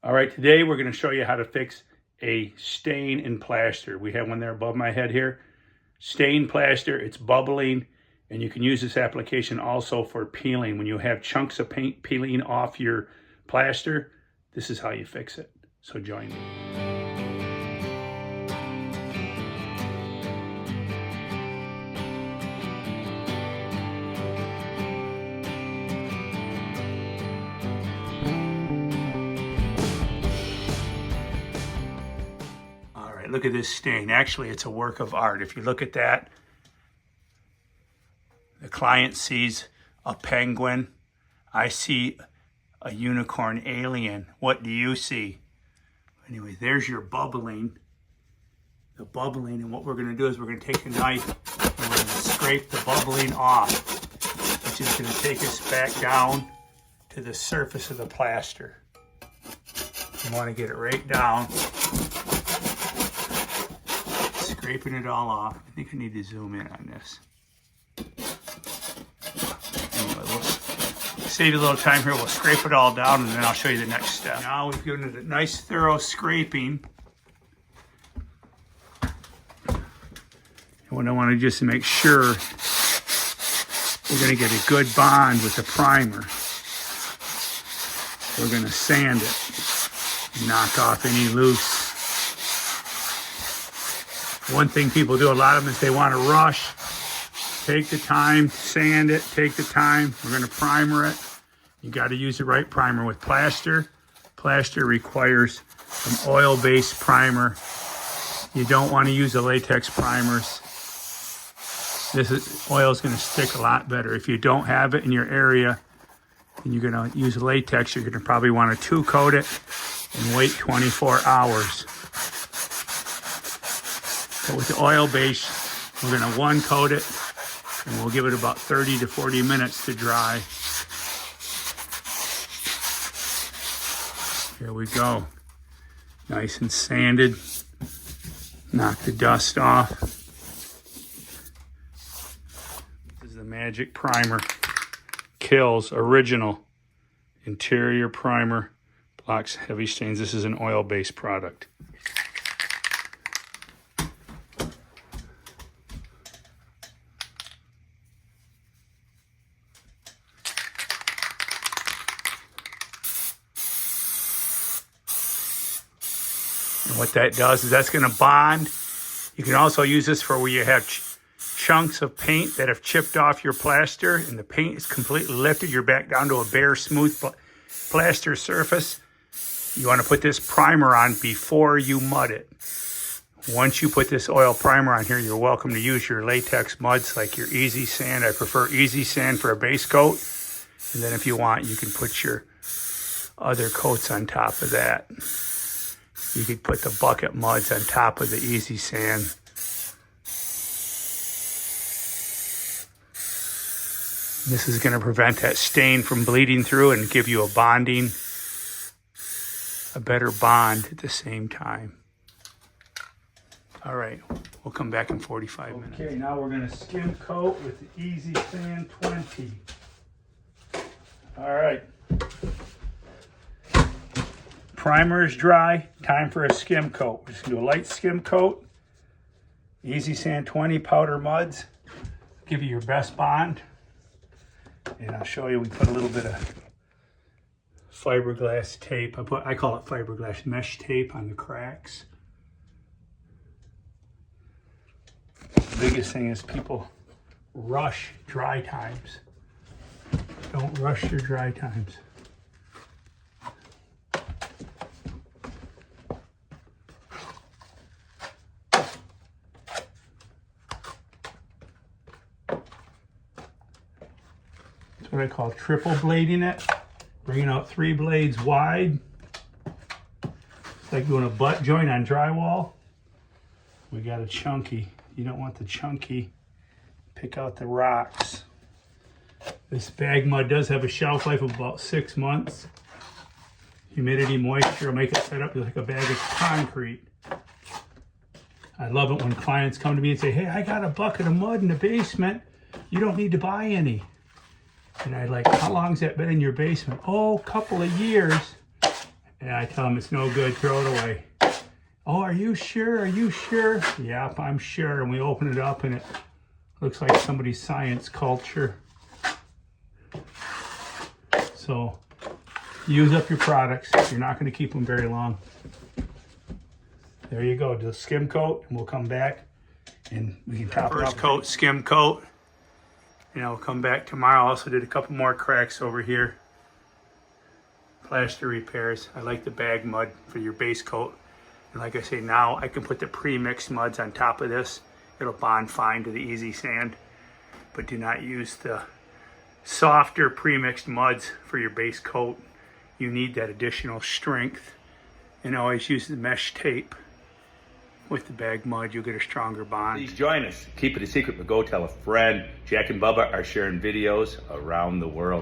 All right, today we're going to show you how to fix a stain in plaster. We have one there above my head here. Stain plaster, it's bubbling, and you can use this application also for peeling. When you have chunks of paint peeling off your plaster, this is how you fix it. So join me. Look at this stain. Actually, it's a work of art. If you look at that, the client sees a penguin. I see a unicorn alien. What do you see? Anyway, there's your bubbling. The bubbling, and what we're going to do is we're going to take a knife and we're going to scrape the bubbling off, which is going to take us back down to the surface of the plaster. You want to get it right down. Scraping it all off. I think I need to zoom in on this. Anyway, we'll save you a little time here. We'll scrape it all down and then I'll show you the next step. Now we've given it a nice thorough scraping. And what I want to just make sure we're going to get a good bond with the primer. We're going to sand it, knock off any loose. One thing people do, a lot of them, is they want to rush. Take the time, sand it, take the time. We're going to primer it. You got to use the right primer with plaster. Plaster requires an oil-based primer. You don't want to use the latex primers. Oil is going to stick a lot better. If you don't have it in your area and you're going to use latex, you're going to probably want to 2-coat it and wait 24 hours. But with the oil base, we're going to 1-coat it, and we'll give it about 30 to 40 minutes to dry. Here we go. Nice and sanded. Knock the dust off. This is the Magic Primer. Kilz Original Interior Primer. Blocks heavy stains. This is an oil-based product. And what that does is that's going to bond. You can also use this for where you have chunks of paint that have chipped off your plaster and the paint is completely lifted. You're back down to a bare, smooth plaster surface. You want to put this primer on before you mud it. Once you put this oil primer on here, you're welcome to use your latex muds like your 𝐕𝐈𝐃. I prefer 𝐕𝐈𝐃 for a base coat. And then if you want, you can put your other coats on top of that. You could put the bucket muds on top of the 𝐕𝐈𝐃. This is going to prevent that stain from bleeding through and give you a better bond at the same time. All right, we'll come back in 45 minutes. Okay, now we're going to skim coat with the 𝐕𝐈𝐃 20. All right. Primer is dry, time for a skim coat. We're just going to do a light skim coat. 𝐕𝐈𝐃 20 powder muds. Give you your best bond. And I'll show you, we put a little bit of fiberglass tape. I call it fiberglass mesh tape on the cracks. The biggest thing is people rush dry times. Don't rush your dry times. What I call triple blading it, bringing out 3 blades wide. It's like doing a butt joint on drywall. We got a chunky. You don't want the chunky. Pick out the rocks. This bag mud does have a shelf life of about 6 months. Humidity, moisture will make it set up like a bag of concrete. I love it when clients come to me and say, hey, I got a bucket of mud in the basement. You don't need to buy any. And I like, how long's that been in your basement? Oh, a couple of years. And I tell them it's no good, throw it away. Oh, are you sure? Are you sure? Yep, I'm sure. And we open it up and it looks like somebody's science culture. So use up your products. You're not going to keep them very long. There you go. Do a skim coat and we'll come back and we can top it up. First coat, skim coat. And I'll come back tomorrow. Also did a couple more cracks over here. Plaster repairs. I like the bag mud for your base coat. And like I say, now I can put the pre-mixed muds on top of this. It'll bond fine to the easy sand. But do not use the softer pre-mixed muds for your base coat. You need that additional strength. And always use the mesh tape. With the bag mud, you'll get a stronger bond. Please join us. Keep it a secret, but go tell a friend. Jack and Bubba are sharing videos around the world.